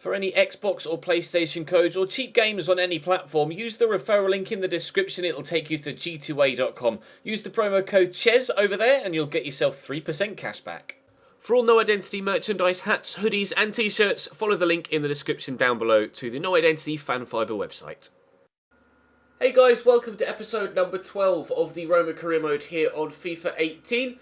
For any Xbox or PlayStation codes or cheap games on any platform, use the referral link in the description. It'll take you to g2a.com. Use the promo code CHES over there and you'll get yourself 3% cash back. For all No Identity merchandise, hats, hoodies and t-shirts, follow the link in the description down below to the No Identity Fan Fibre website. Hey guys, welcome to episode number 12 of the Roma Career Mode here on FIFA 18.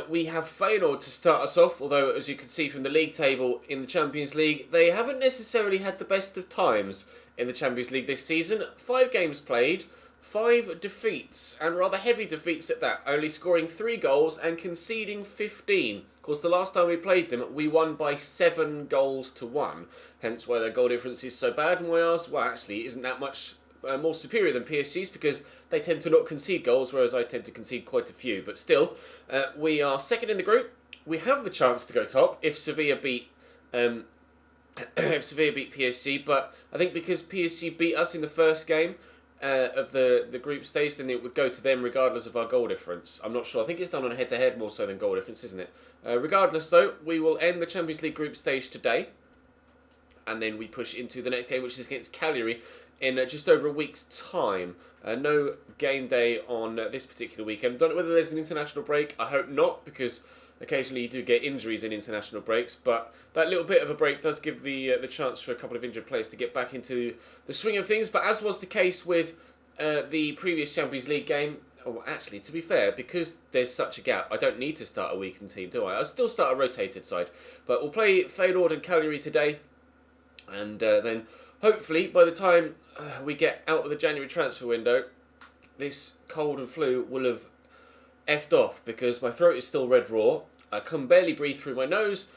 We have Feyenoord to start us off, although as you can see from the league table in the Champions League, they haven't necessarily had the best of times in the Champions League this season. 5 games played, 5 defeats, and rather heavy defeats at that, only scoring 3 goals and conceding 15. Of course, the last time we played them, we won by 7 goals to 1, hence why their goal difference is so bad, and why ours, well actually, isn't that much more superior than PSG's, because they tend to not concede goals, whereas I tend to concede quite a few. But still, we are second in the group. We have the chance to go top if Sevilla beat PSG. But I think because PSG beat us in the first game of the group stage, then it would go to them regardless of our goal difference. I'm not sure. I think it's done on head-to-head more so than goal difference, isn't it? Regardless, though, we will end the Champions League group stage today, and then we push into the next game, which is against Cagliari in just over a week's time. No game day on this particular weekend. Don't know whether there's an international break. I hope not, because occasionally you do get injuries in international breaks. But that little bit of a break does give the chance for a couple of injured players to get back into the swing of things. But as was the case with the previous Champions League game, oh, actually, to be fair, because there's such a gap, I don't need to start a weakened team, do I? I'll still start a rotated side. But we'll play Feyenoord and Cagliari today, and then hopefully, by the time we get out of the January transfer window, this cold and flu will have effed off, because my throat is still red raw. I can barely breathe through my nose,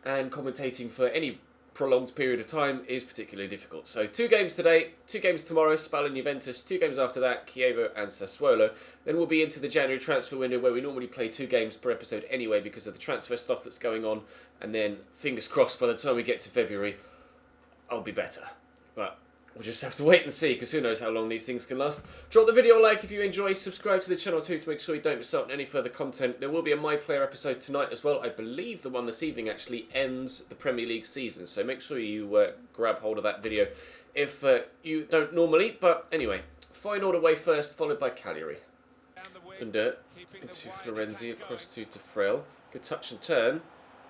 and commentating for any prolonged period of time is particularly difficult. So 2 games today, 2 games tomorrow, Spal and Juventus, 2 games after that, Chievo and Sassuolo. Then we'll be into the January transfer window, where we normally play 2 games per episode anyway because of the transfer stuff that's going on. And then, fingers crossed, by the time we get to February, I'll be better. But we'll just have to wait and see, because who knows how long these things can last. Drop the video a like if you enjoy, subscribe to the channel too to make sure you don't miss out on any further content. There will be a My Player episode tonight as well. I believe the one this evening actually ends the Premier League season, so make sure you grab hold of that video if you don't normally. But anyway, Feyenoord away first, followed by Cagliari. And into Florenzi, across to Frail. Good touch and turn.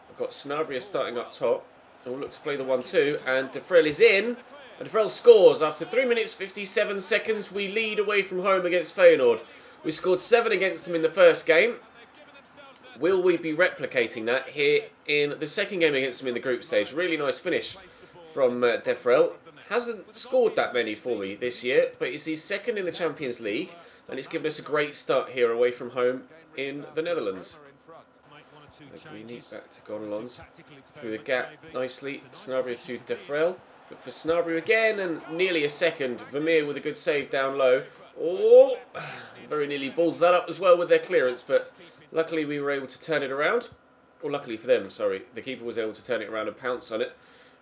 I've got Sanabria starting up top. And we'll look to play the 1-2, and De Frel is in, and De Frel scores. After 3 minutes 57 seconds, we lead away from home against Feyenoord. We scored 7 against them in the first game. Will we be replicating that here in the second game against them in the group stage? Really nice finish from De Frel. Hasn't scored that many for me this year, but it's his second in the Champions League, and it's given us a great start here away from home in the Netherlands. Greeny back to Gonalons, through the gap nicely, Sanabria to De Frel, look for Sanabria again, and nearly a second, Vermeer with a good save down low. Oh, very nearly balls that up as well with their clearance, but luckily we were able to turn it around, or luckily for them, sorry, the keeper was able to turn it around and pounce on it,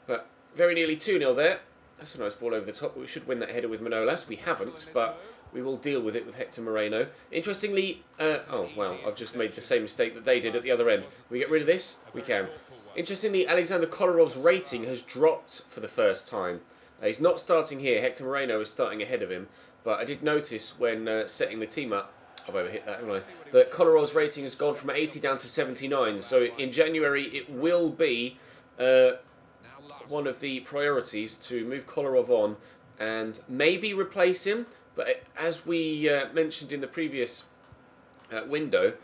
but very nearly 2-0 there. That's a nice ball over the top. We should win that header with Manolas. We haven't, but we will deal with it with Hector Moreno. Interestingly, oh, wow, I've just made the same mistake that they did at the other end. Can we get rid of this? We can. Interestingly, Alexander Kolarov's rating has dropped for the first time. He's not starting here. Hector Moreno is starting ahead of him. But I did notice when setting the team up, I've overhit that, haven't I? That Kolarov's rating has gone from 80 down to 79. So in January, it will be one of the priorities to move Kolarov on and maybe replace him. But as we mentioned in the previous window,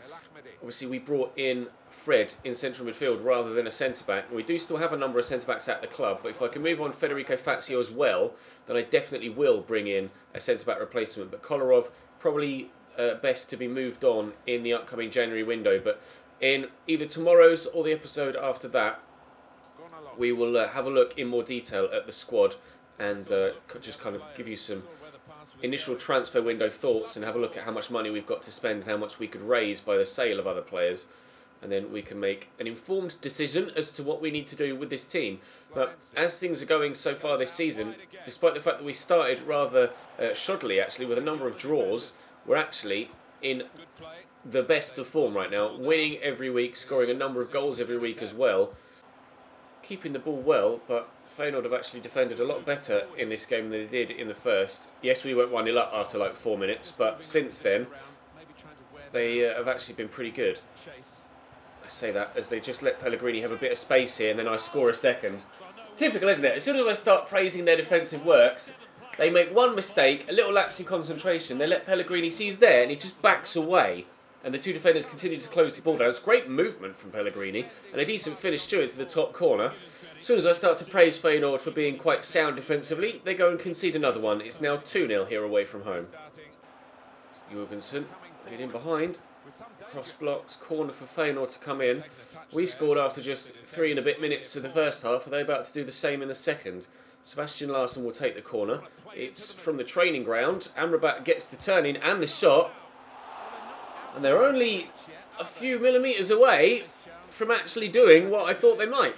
obviously we brought in Fred in central midfield rather than a centre-back. We do still have a number of centre-backs at the club, but if I can move on Federico Fazio as well, then I definitely will bring in a centre-back replacement. But Kolarov, probably best to be moved on in the upcoming January window. But in either tomorrow's or the episode after that, we will have a look in more detail at the squad and just kind of give you some initial transfer window thoughts and have a look at how much money we've got to spend and how much we could raise by the sale of other players. And then we can make an informed decision as to what we need to do with this team. But as things are going so far this season, despite the fact that we started rather shoddily actually with a number of draws, we're actually in the best of form right now, winning every week, scoring a number of goals every week as well. keeping the ball well, but Feyenoord have actually defended a lot better in this game than they did in the first. Yes, we went 1-0 up after like 4 minutes, but since then, they have actually been pretty good. I say that as they just let Pellegrini have a bit of space here, and then I score a second. Typical, isn't it? As soon as I start praising their defensive works, they make one mistake, a little lapse in concentration, they let Pellegrini see he's there, and he just backs away. And the two defenders continue to close the ball down. It's great movement from Pellegrini, and a decent finish too into the top corner. As soon as I start to praise Feyenoord for being quite sound defensively, they go and concede another one. It's now 2-0 here away from home. Jorgensen, get in behind. Cross blocks, corner for Feyenoord to come in. We scored after just 3 and a bit minutes of the first half. Are they about to do the same in the second? Sebastian Larsson will take the corner. It's from the training ground. Amrabat gets the turn in and the shot. And they're only a few millimetres away from actually doing what I thought they might.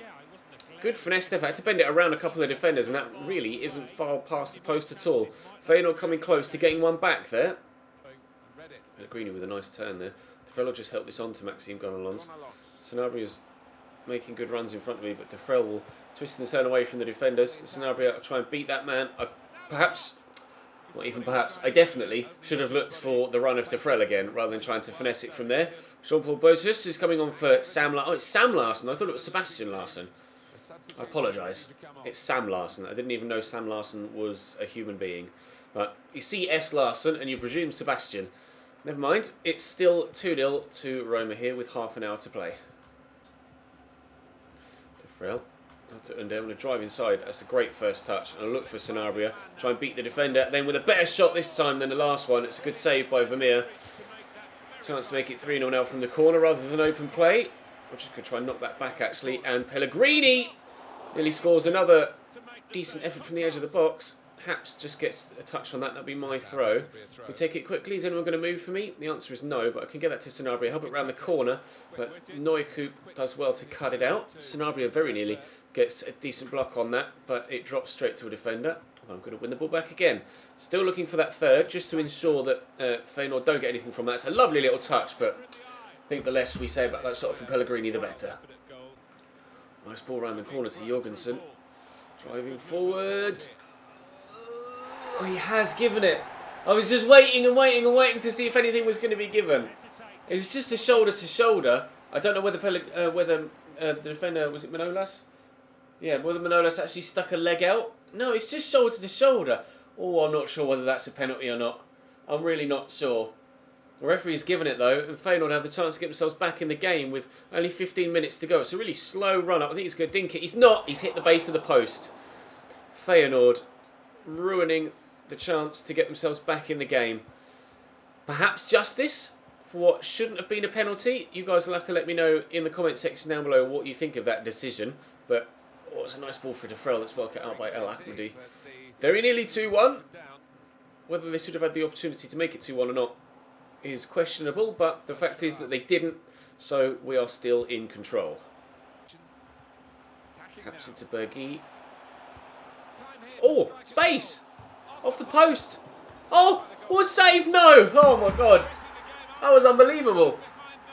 Good finesse. They've had to bend it around a couple of defenders, and that really isn't far past the post at all. Feyenoord coming close to getting one back there. Pellegrini with a nice turn there. Defrel just helped this on to Maxime Gonalons. Sanabria making good runs in front of me, but Defrel will twist and turn away from the defenders. Sanabria will try and beat that man. I definitely should have looked for the run of Defrel again, rather than trying to finesse it from there. Jean-Paul Bozius is coming on for Sam Larsson. Oh, it's Sam Larsson. I thought it was Sebastian Larsson. I apologise. It's Sam Larsson. I didn't even know Sam Larsson was a human being. But you see S. Larsson and you presume Sebastian. Never mind. It's still 2-0 to Roma here with half an hour to play. Defrel. To Under. I'm going to drive inside. That's a great first touch. And I'll look for Sanabria. Try and beat the defender. Then with a better shot this time than the last one. It's a good save by Vermeer. Chance to make it 3-0 now from the corner rather than open play. I just could try and knock that back actually. And Pellegrini nearly scores another decent effort from the edge of the box. Haps just gets a touch on that. That'll be my throw. We take it quickly. Is anyone going to move for me? The answer is no, but I can get that to Sanabria. Help it round the corner, but Neukoop does well to cut it out. Sanabria very nearly gets a decent block on that, but it drops straight to a defender. I'm going to win the ball back again. Still looking for that third, just to ensure that Feyenoord don't get anything from that. It's a lovely little touch, but I think the less we say about that shot from Pellegrini, the better. Nice ball round the corner to Jorgensen. Driving forward. Oh, he has given it. I was just waiting and waiting and waiting to see if anything was going to be given. It was just a shoulder to shoulder. I don't know whether the defender, was it Manolas? Yeah, whether Manolas actually stuck a leg out. No, it's just shoulder to shoulder. Oh, I'm not sure whether that's a penalty or not. I'm really not sure. The referee's given it though, and Feyenoord have the chance to get themselves back in the game with only 15 minutes to go. It's a really slow run up. I think he's going to dink it. He's not. He's hit the base of the post. Feyenoord ruining the chance to get themselves back in the game. Perhaps justice for what shouldn't have been a penalty. You guys will have to let me know in the comment section down below what you think of that decision. But oh, it's a nice ball for Defrel that's well cut out by El Ahmadi. Very nearly 2-1. Whether they should have had the opportunity to make it 2-1 or not is questionable, but the fact is that they didn't, so we are still in control. Caps into Bergi. Oh, space! Off the post! Oh, what a save! No! Oh my god! That was unbelievable!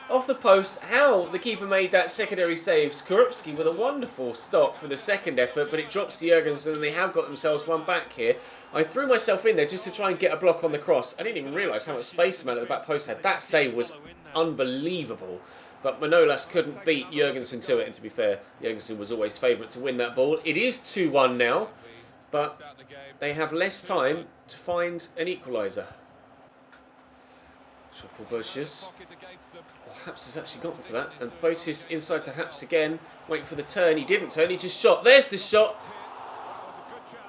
Off the post, how the keeper made that secondary save. Skorupski with a wonderful stop for the second effort, but it drops to Jorgensen and they have got themselves one back here. I threw myself in there just to try and get a block on the cross. I didn't even realise how much space the man at the back post had. That save was unbelievable. But Manolas couldn't beat Jorgensen to it, and to be fair, Jorgensen was always favourite to win that ball. It is 2-1 now, but they have less time to find an equaliser. Jean-Paul Bozius. Haps has actually gotten to that, and Bozius inside to Haps again, waiting for the turn. He didn't turn, he just shot. There's the shot.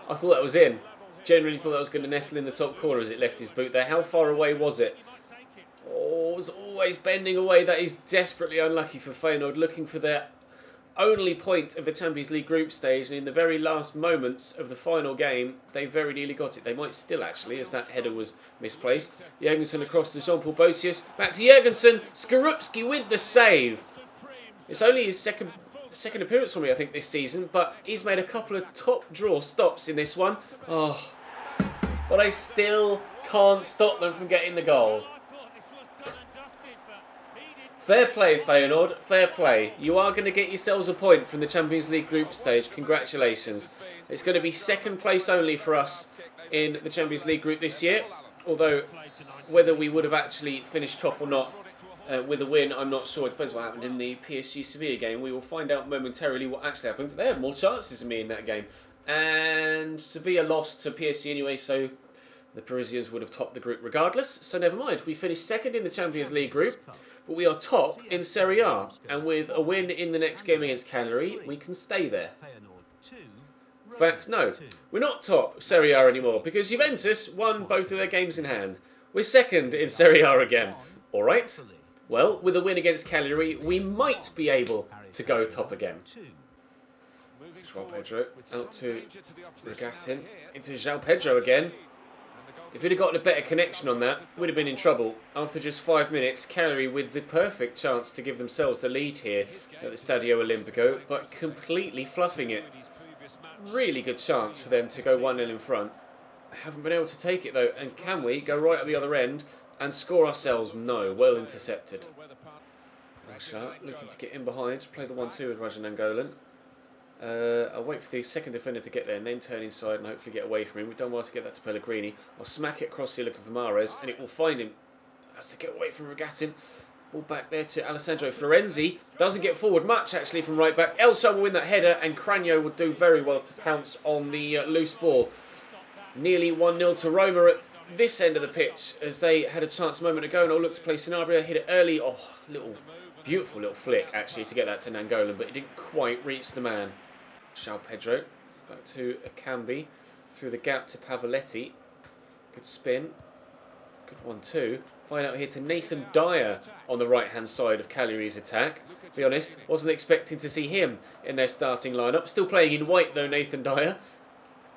I thought that was in. Generally thought that was going to nestle in the top corner as it left his boot there. How far away was it? Oh, it was always bending away. That is desperately unlucky for Feyenoord, looking for their only point of the Champions League group stage, and in the very last moments of the final game, they very nearly got it. They might still actually, as that header was misplaced. Jorgensen across to Jean-Paul Bozius. Back to Jorgensen. Skorupski with the save. It's only his second appearance for me, I think, this season, but he's made a couple of top draw stops in this one. Oh, but I still can't stop them from getting the goal. Fair play, Feyenoord. Fair play. You are going to get yourselves a point from the Champions League group stage. Congratulations. It's going to be second place only for us in the Champions League group this year. Although, whether we would have actually finished top or not with a win, I'm not sure. It depends what happened in the PSG Sevilla game. We will find out momentarily what actually happened. They had more chances than me in that game. And Sevilla lost to PSG anyway, so the Parisians would have topped the group regardless. So never mind. We finished second in the Champions League group. But we are top in Serie A, and with a win in the next game against Cagliari, we can stay there. In fact, no, we're not top Serie A anymore, because Juventus won both of their games in hand. We're second in Serie A again. Alright, well, with a win against Cagliari, we might be able to go top again. João Pedro out to Regatin, into João Pedro again. If he'd have gotten a better connection on that, we'd have been in trouble. After just 5 minutes, Cagliari with the perfect chance to give themselves the lead here at the Stadio Olimpico, but completely fluffing it. Really good chance for them to go 1-0 in front. Haven't been able to take it though, and can we go right at the other end and score ourselves? No, well intercepted. Rasha looking to get in behind, play the 1-2 with Rajan Angolan. I'll wait for the second defender to get there and then turn inside and hopefully get away from him. We've done well to get that to Pellegrini. I'll smack it across here looking for Mahrez and it will find him. Has to get away from Regatin. Ball back there to Alessandro Florenzi. Doesn't get forward much actually from right back. Elsa will win that header and Cranio will do very well to pounce on the loose ball. Nearly 1-0 to Roma at this end of the pitch as they had a chance a moment ago and I'll look to play Sanabria. Hit it early. Oh, beautiful little flick actually to get that to Nangolan, but it didn't quite reach the man. João Pedro, back to Akambi, through the gap to Pavoletti. Good spin, good 1-2. Find out here to Nathan Dyer on the right-hand side of Cagliari's attack. Be honest, wasn't expecting to see him in their starting lineup. Still playing in white though, Nathan Dyer.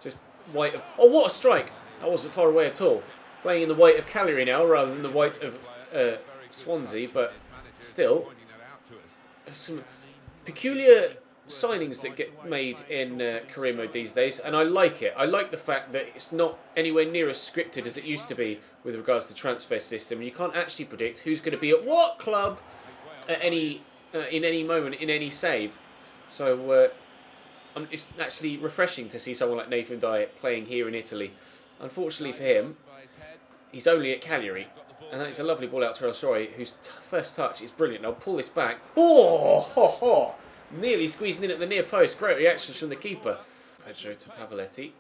Just white of... Oh, what a strike! That wasn't far away at all. Playing in the white of Cagliari now rather than the white of Swansea, but still, some peculiar signings that get made in career mode these days, and I like it. I like the fact that it's not anywhere near as scripted as it used to be with regards to the transfer system. You can't actually predict who's going to be at what club at any in any moment, in any save. So it's actually refreshing to see someone like Nathan Dyer playing here in Italy. Unfortunately for him, he's only at Cagliari. And that is a lovely ball out to El Shaarawy, whose first touch is brilliant. I'll pull this back. Oh, ho, ho. Nearly squeezing in at the near post. Great reactions from the keeper. Pedro to Pavoletti.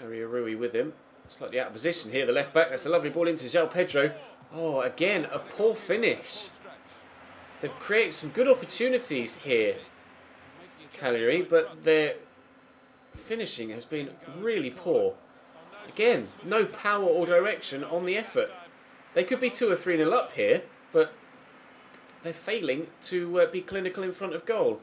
Rui with him. Slightly out of position here, the left back. That's a lovely ball into João Pedro. Oh, again, a poor finish. They've created some good opportunities here, Cagliari, but their finishing has been really poor. Again, no power or direction on the effort. They could be 2 or 3-0 up here, but they're failing to be clinical in front of goal.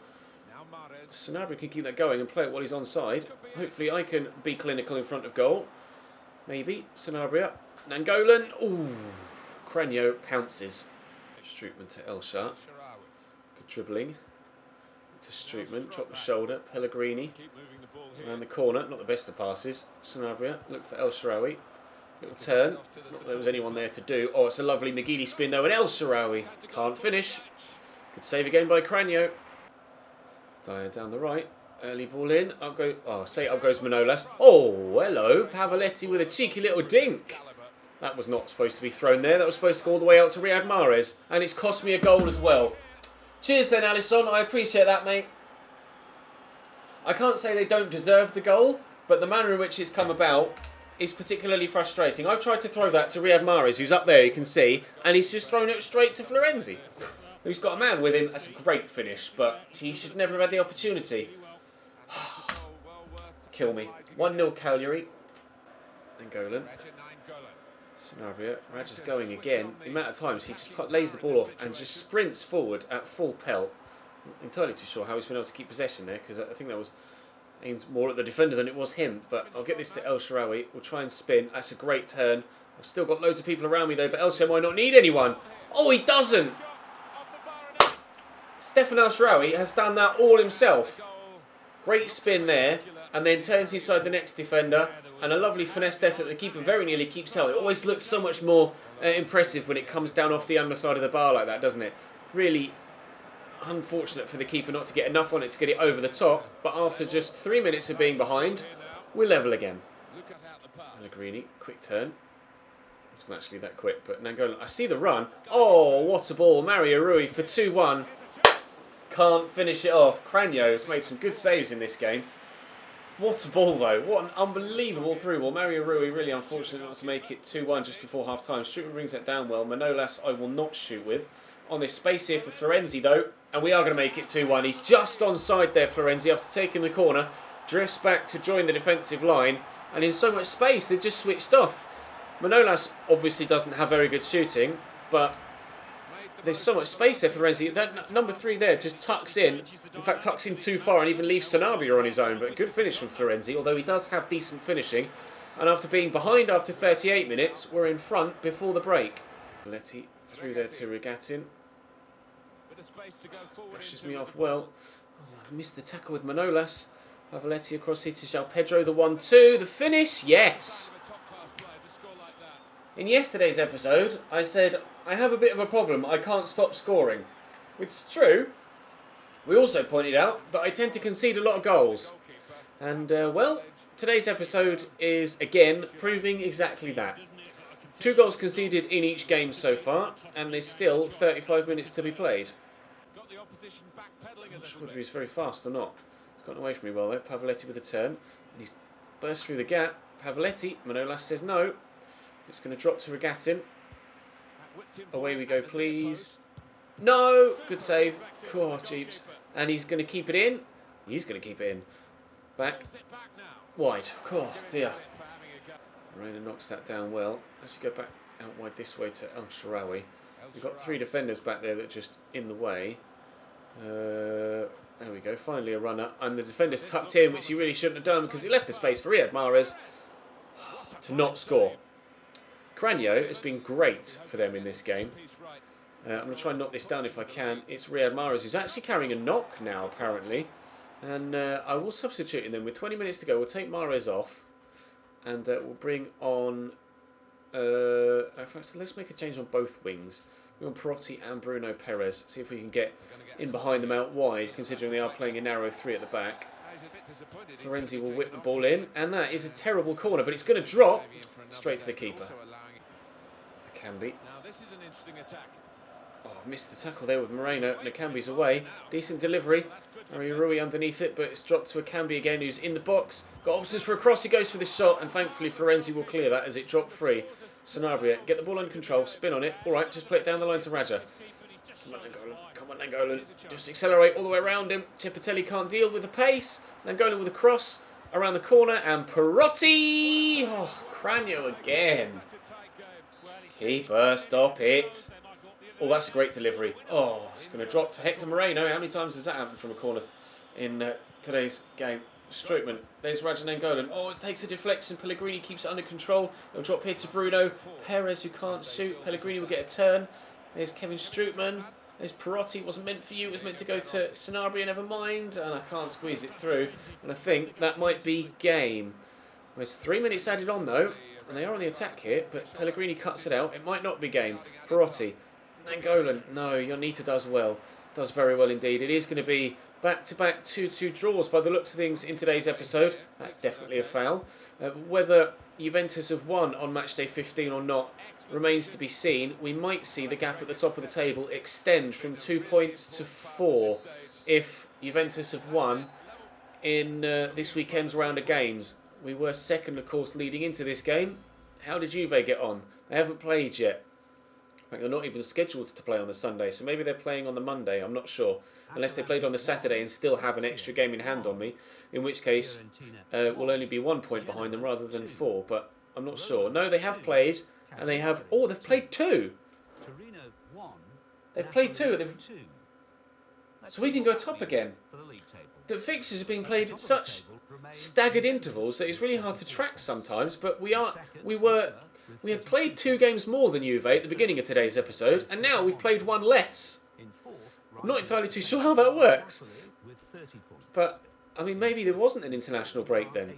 Sanabria can keep that going and play it while he's onside. Hopefully I can be clinical in front of goal. Maybe. Sanabria. Nangolan. Ooh. Cranio pounces. Strootman to Elshar. Good dribbling. To Strootman. Drop the shoulder. Pellegrini. Around the corner. Not the best of passes. Sanabria. Look for El Shaarawy. Little turn. Not that there was anyone there to do. Oh, it's a lovely McGeady spin though. And El Shaarawy can't finish. Good save again by Cranio. Dyer down the right. Early ball in. Up goes Manolas. Oh, hello. Pavoletti with a cheeky little dink. That was not supposed to be thrown there. That was supposed to go all the way out to Riyad Mahrez. And it's cost me a goal as well. Cheers then, Alisson. I appreciate that, mate. I can't say they don't deserve the goal, but the manner in which it's come about is particularly frustrating. I've tried to throw that to Riyad Mahrez, who's up there, you can see, and he's just thrown it straight to Florenzi, who's got a man with him. That's a great finish, but he should never have had the opportunity. Kill me. 1-0 Cagliari. Angolan. Sanabria. Raj is going again. The amount of times he just lays the ball off and just sprints forward at full pelt. I'm not entirely too sure how he's been able to keep possession there, because I think that was aimed more at the defender than it was him. But I'll get this to El Shaarawy. We'll try and spin. That's a great turn. I've still got loads of people around me though, but El Shaarawy might not need anyone. Oh, he doesn't! Stefan El Shaarawy has done that all himself. Great spin there, and then turns inside the next defender, and a lovely finesse effort. The keeper very nearly keeps out. It always looks so much more impressive when it comes down off the underside of the bar like that, doesn't it? Really unfortunate for the keeper not to get enough on it to get it over the top. But after just 3 minutes of being behind, we're level again. Pellegrini, quick turn. Wasn't actually that quick, but Nangolan. I see the run. Oh, what a ball. Mario Rui for 2-1. Can't finish it off. Cranio has made some good saves in this game. What a ball, though. What an unbelievable through ball. Mario Rui really unfortunate not to make it 2-1 just before half-time. Struttman brings that down well. Manolas I will not shoot with. On this space here for Florenzi, though. And we are going to make it 2-1. He's just onside there, Florenzi, after taking the corner. Drifts back to join the defensive line. And in so much space, they've just switched off. Manolas obviously doesn't have very good shooting, but there's so much space there for Florenzi. That number 3 there just tucks in. In fact, tucks in too far and even leaves Sanabria on his own. But good finish from Florenzi, although he does have decent finishing. And after being behind after 38 minutes, we're in front before the break. Letty through there to Regatin. Pushes me off well. Oh, I missed the tackle with Manolas. Pavoletti across here to João Pedro. The 1-2. The finish, yes! In yesterday's episode, I said, I have a bit of a problem. I can't stop scoring. Which is true. We also pointed out that I tend to concede a lot of goals. And, well, today's episode is, again, proving exactly that. 2 goals conceded in each game so far, and there's still 35 minutes to be played. I'm not sure whether he's very fast or not. He's gotten away from me well, though. Pavoletti with a turn. And he's burst through the gap. Pavoletti, Manolas says no. It's going to drop to Regatin. Away we go, please. No! Good save. Oh, jeeps. And he's going to keep it in. He's going to keep it in. Back. Wide. Oh, dear. Moreno knocks that down well. Let's go back out wide this way to El Shaarawy. We've got 3 defenders back there that are just in the way. There we go. Finally a runner. And the defender's tucked in, which he really shouldn't have done because he left the space for Riyad Mahrez to not score. Cranio has been great for them in this game. I'm going to try and knock this down if I can. It's Riyad Mahrez who's actually carrying a knock now, apparently. And I will substitute in them. With 20 minutes to go, we'll take Mahrez off. And we'll bring on... let's make a change on both wings. We're on Perotti and Bruno Perez. See if we can get in behind them out wide, considering they are playing a narrow 3 at the back. Florenzi will whip the ball in. And that is a terrible corner, but it's going to drop straight to the keeper. Nakambi. Oh, missed the tackle there with Moreno. Nakambi's away. Decent delivery. Mario Rui underneath it, but it's dropped to Akambi again, who's in the box. Got options for a cross. He goes for the shot, and thankfully Florenzi will clear that as it dropped free. Sanabria, get the ball under control. Spin on it. All right, just play it down the line to Raja. Come on, Nangolan. Come on, Nangolan. Just accelerate all the way around him. Chiapatelli can't deal with the pace. Nangolan with a cross around the corner, and Perotti. Oh, Cranio again. Keeper, stop it. Oh, that's a great delivery. Oh, he's going to drop to Hector Moreno. How many times has that happened from a corner in today's game? Struttman. There's Raja Nangolan. Oh, it takes a deflection. Pellegrini keeps it under control. It'll drop here to Bruno. Perez, who can't shoot. Pellegrini will get a turn. There's Kevin Struttman. There's Perotti. It wasn't meant for you. It was meant to go to Sanabria, never mind. And I can't squeeze it through. And I think that might be game. There's 3 minutes added on, though. And they are on the attack here, but Pellegrini cuts it out. It might not be game. Perotti. Nangolan. No, Jonita does well. Does very well indeed. It is going to be back-to-back 2-2 draws by the looks of things in today's episode. That's definitely a foul. Whether Juventus have won on match day 15 or not remains to be seen. We might see the gap at the top of the table extend from 2 points to 4 if Juventus have won in this weekend's round of games. We were second, of course, leading into this game. How did Juve get on? They haven't played yet. In fact, they're not even scheduled to play on the Sunday, so maybe they're playing on the Monday, I'm not sure. Unless they played on the Saturday and still have an extra game in hand on me, in which case we'll only be 1 point behind them rather than 4, but I'm not sure. No, they have played, and they have... Oh, they've played 2! They've played 2. So we can go top again. The fixtures are being played at such staggered intervals that it's really hard to track sometimes, but we had played 2 games more than Juve at the beginning of today's episode, and now we've played 1 less. I'm not entirely too sure how that works. But, I mean, maybe there wasn't an international break then.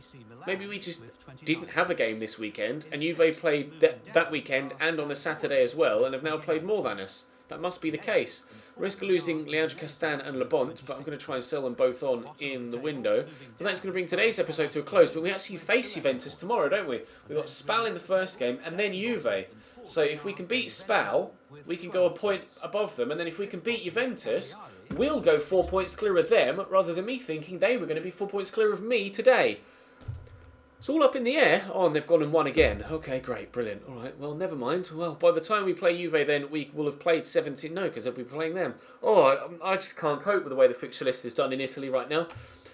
Maybe we just didn't have a game this weekend, and Juve played that weekend and on the Saturday as well, and have now played more than us. That must be the case. Risk of losing Leandro Castan and Labont, but I'm going to try and sell them both on in the window. And that's going to bring today's episode to a close. But we actually face Juventus tomorrow, don't we? We've got Spal in the first game and then Juve. So if we can beat Spal, we can go a point above them. And then if we can beat Juventus, we'll go 4 points clear of them, rather than me thinking they were going to be 4 points clear of me today. It's all up in the air. Oh, and they've gone and won again. Okay, great, brilliant. All right, well, never mind. Well, by the time we play Juve, then we will have played 17. No, because they'll be playing them. Oh, I just can't cope with the way the fixture list is done in Italy right now.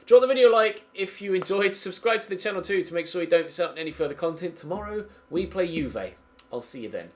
Drop the video a like if you enjoyed. Subscribe to the channel too to make sure you don't miss out on any further content. Tomorrow, we play Juve. I'll see you then.